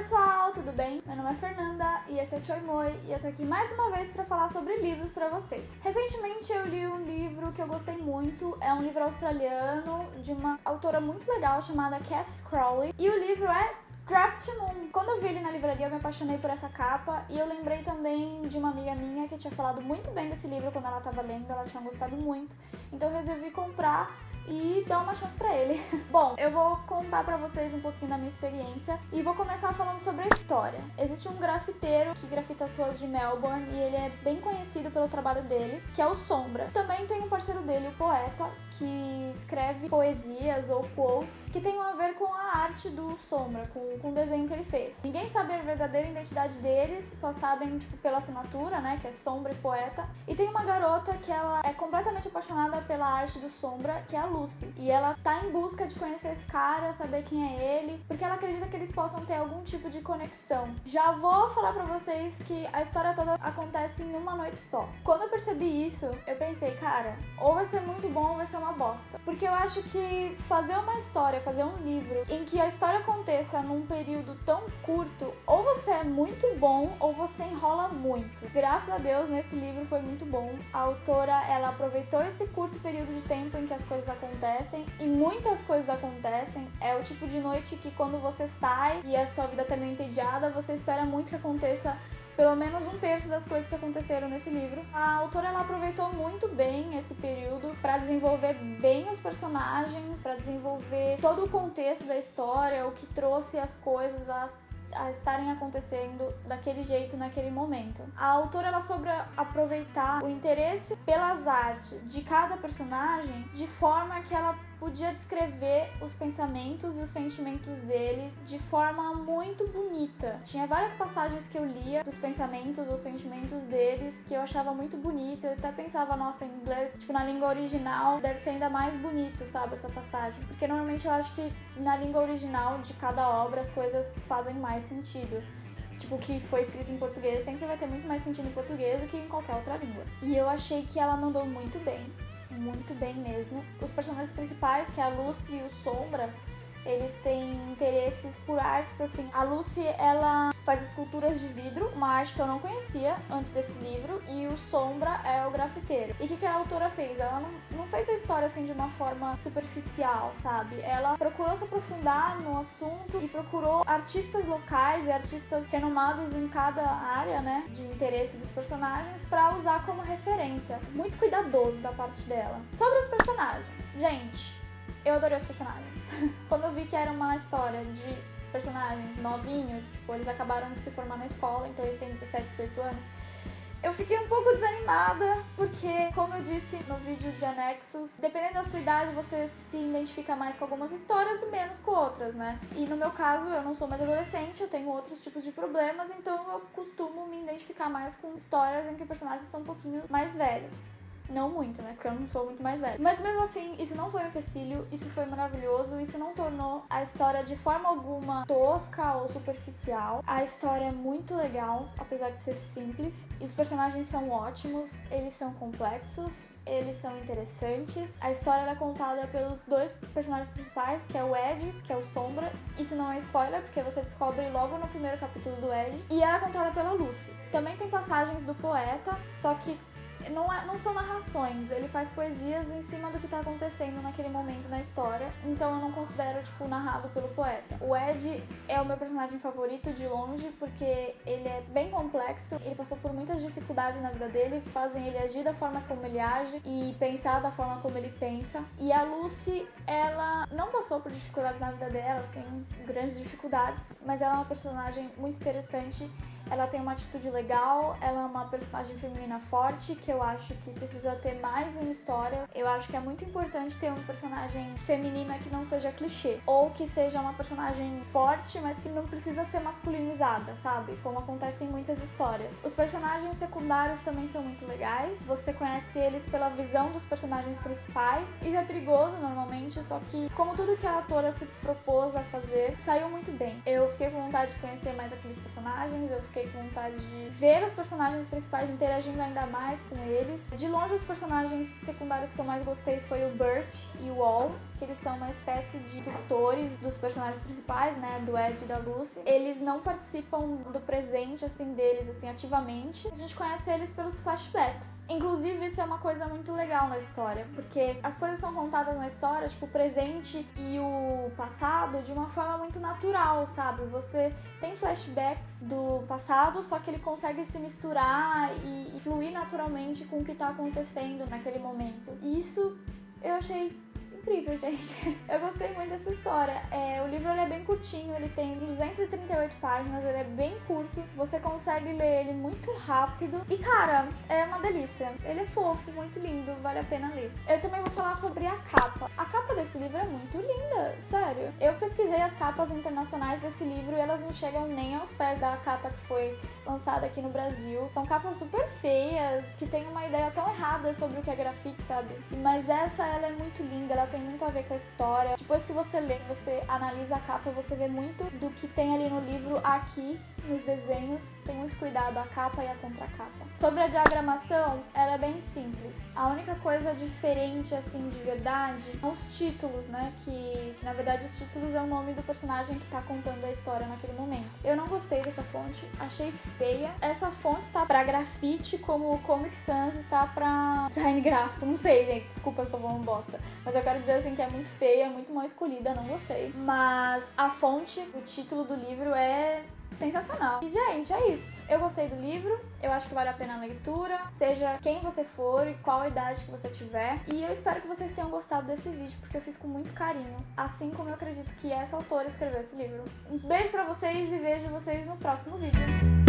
pessoal, tudo bem? Meu nome é Fernanda e esse é o Choi Moi e eu tô aqui mais uma vez pra falar sobre livros pra vocês. Recentemente eu li um livro que eu gostei muito, é um livro australiano de uma autora muito legal chamada Kathy Crowley e o livro é Gravity Moon. Quando eu vi ele na livraria eu me apaixonei por essa capa e eu lembrei também de uma amiga minha que tinha falado muito bem desse livro quando ela tava lendo, ela tinha gostado muito, então eu resolvi comprar e dar uma chance pra ele. Bom, eu vou contar pra vocês um pouquinho da minha experiência e vou começar falando sobre a história. Existe um grafiteiro que grafita as ruas de Melbourne e ele é bem conhecido pelo trabalho dele, que é o Sombra. Também tem um parceiro dele, o poeta, que escreve poesias ou quotes que tem a ver com a arte do Sombra, com o desenho que ele fez. Ninguém sabe a verdadeira identidade deles, só sabem, pela assinatura, né, que é Sombra e Poeta. E tem uma garota que ela é completamente apaixonada pela arte do Sombra, que é a Lucy. E ela tá em busca de conhecer esse cara, saber quem é ele, porque ela acredita que eles possam ter algum tipo de conexão. Já vou falar pra vocês que a história toda acontece em uma noite só. Quando eu percebi isso, eu pensei, cara, ou vai ser muito bom ou vai ser uma bosta. Porque eu acho que fazer uma história, fazer um livro em que a história aconteça num período tão curto, ou você é muito bom ou você enrola muito. Graças a Deus, nesse livro foi muito bom. A autora, ela aproveitou esse curto período de tempo em que as coisas acontecem, e muitas coisas acontecem. É o tipo de noite que quando você sai e a sua vida tá meio entediada, você espera muito que aconteça pelo menos um terço das coisas que aconteceram nesse livro. A autora, ela aproveitou muito bem esse período para desenvolver bem os personagens, para desenvolver todo o contexto da história, o que trouxe as coisas a estarem acontecendo daquele jeito naquele momento. A autora, ela soube aproveitar o interesse pelas artes de cada personagem de forma que ela podia descrever os pensamentos e os sentimentos deles de forma muito bonita. Tinha várias passagens que eu lia dos pensamentos ou sentimentos deles que eu achava muito bonito. Eu até pensava, nossa, em inglês, na língua original deve ser ainda mais bonito, sabe, essa passagem. Porque normalmente eu acho que na língua original de cada obra as coisas fazem mais sentido. O que foi escrito em português sempre vai ter muito mais sentido em português do que em qualquer outra língua. E eu achei que ela mandou muito bem mesmo. Os personagens principais, que é a Lucy e o Sombra, eles têm interesses por artes, assim. A Lucy, ela faz esculturas de vidro, uma arte que eu não conhecia antes desse livro, e o Sombra é o grafiteiro. E o que a autora fez? Ela não fez a história, assim, de uma forma superficial, sabe? Ela procurou se aprofundar no assunto e procurou artistas locais e artistas renomados em cada área, né, de interesse dos personagens pra usar como referência. Muito cuidadoso da parte dela. Sobre os personagens. Gente, eu adorei os personagens. Quando eu vi que era uma história de personagens novinhos, eles acabaram de se formar na escola, então eles têm 17, 18 anos, eu fiquei um pouco desanimada, porque, como eu disse no vídeo de anexos, dependendo da sua idade, você se identifica mais com algumas histórias e menos com outras, né? E no meu caso, eu não sou mais adolescente, eu tenho outros tipos de problemas, então eu costumo me identificar mais com histórias em que personagens são um pouquinho mais velhos. Não muito, né? Porque eu não sou muito mais velha. Mas mesmo assim, isso não foi um empecilho, isso foi maravilhoso, isso não tornou a história de forma alguma tosca ou superficial. A história é muito legal, apesar de ser simples. E os personagens são ótimos, eles são complexos, eles são interessantes. A história é contada pelos dois personagens principais, que é o Ed, que é o Sombra. Isso não é spoiler, porque você descobre logo no primeiro capítulo do Ed. E ela é contada pela Lucy. Também tem passagens do poeta, só que não são narrações, ele faz poesias em cima do que tá acontecendo naquele momento na história, então eu não considero, narrado pelo poeta. O Ed é o meu personagem favorito de longe, porque ele é bem complexo, ele passou por muitas dificuldades na vida dele, que fazem ele agir da forma como ele age e pensar da forma como ele pensa. E a Lucy, ela não passou por dificuldades na vida dela, assim, grandes dificuldades, mas ela é uma personagem muito interessante. Ela tem uma atitude legal, ela é uma personagem feminina forte, que eu acho que precisa ter mais em história. Eu acho que é muito importante ter uma personagem feminina que não seja clichê, ou que seja uma personagem forte, mas que não precisa ser masculinizada, sabe? Como acontece em muitas histórias. Os personagens secundários também são muito legais, você conhece eles pela visão dos personagens principais. Isso é perigoso normalmente, só que como tudo que a autora se propôs a fazer, saiu muito bem. Eu fiquei com vontade de conhecer mais aqueles personagens, eu fiquei com vontade de ver os personagens principais interagindo ainda mais com eles. De longe, os personagens secundários que eu mais gostei foi o Bert e o Wall, que eles são uma espécie de tutores dos personagens principais, né, do Ed e da Lucy. Eles não participam do presente, assim, deles, assim, ativamente. A gente conhece eles pelos flashbacks. Inclusive, isso é uma coisa muito legal na história, porque as coisas são contadas na história, tipo, o presente e o passado, de uma forma muito natural, sabe? Você tem flashbacks do passado, só que ele consegue se misturar e fluir naturalmente com o que tá acontecendo naquele momento. E isso eu achei incrível, gente. Eu gostei muito dessa história. O livro ele é bem curtinho, ele tem 238 páginas, ele é bem curto. Você consegue ler ele muito rápido. E, cara, é uma delícia. Ele é fofo, muito lindo, vale a pena ler. Eu também vou falar sobre a capa. A capa desse livro é muito linda, sério. Eu pesquisei as capas internacionais desse livro e elas não chegam nem aos pés da capa que foi lançada aqui no Brasil. São capas super feias, que tem uma ideia tão errada sobre o que é grafite, sabe? Mas ela é muito linda, ela tem muito a ver com a história. Depois que você lê, você analisa a capa, você vê muito do que tem ali no livro aqui nos desenhos. Tem muito cuidado a capa e a contracapa. Sobre a diagramação, ela é bem simples. A única coisa diferente, assim, de verdade, são os títulos, né? Que na verdade os títulos é o nome do personagem que tá contando a história naquele momento. Eu não gostei dessa fonte, achei feia. Essa fonte tá pra grafite, como o Comic Sans está pra design gráfico. Não sei, gente, desculpa se eu tô falando bosta. Mas eu quero dizer assim que é muito feia, muito mal escolhida, não gostei. Mas a fonte, o título do livro é sensacional. E, gente, é isso. Eu gostei do livro, eu acho que vale a pena a leitura, seja quem você for e qual idade que você tiver. E eu espero que vocês tenham gostado desse vídeo, porque eu fiz com muito carinho, assim como eu acredito que essa autora escreveu esse livro. Um beijo pra vocês e vejo vocês no próximo vídeo.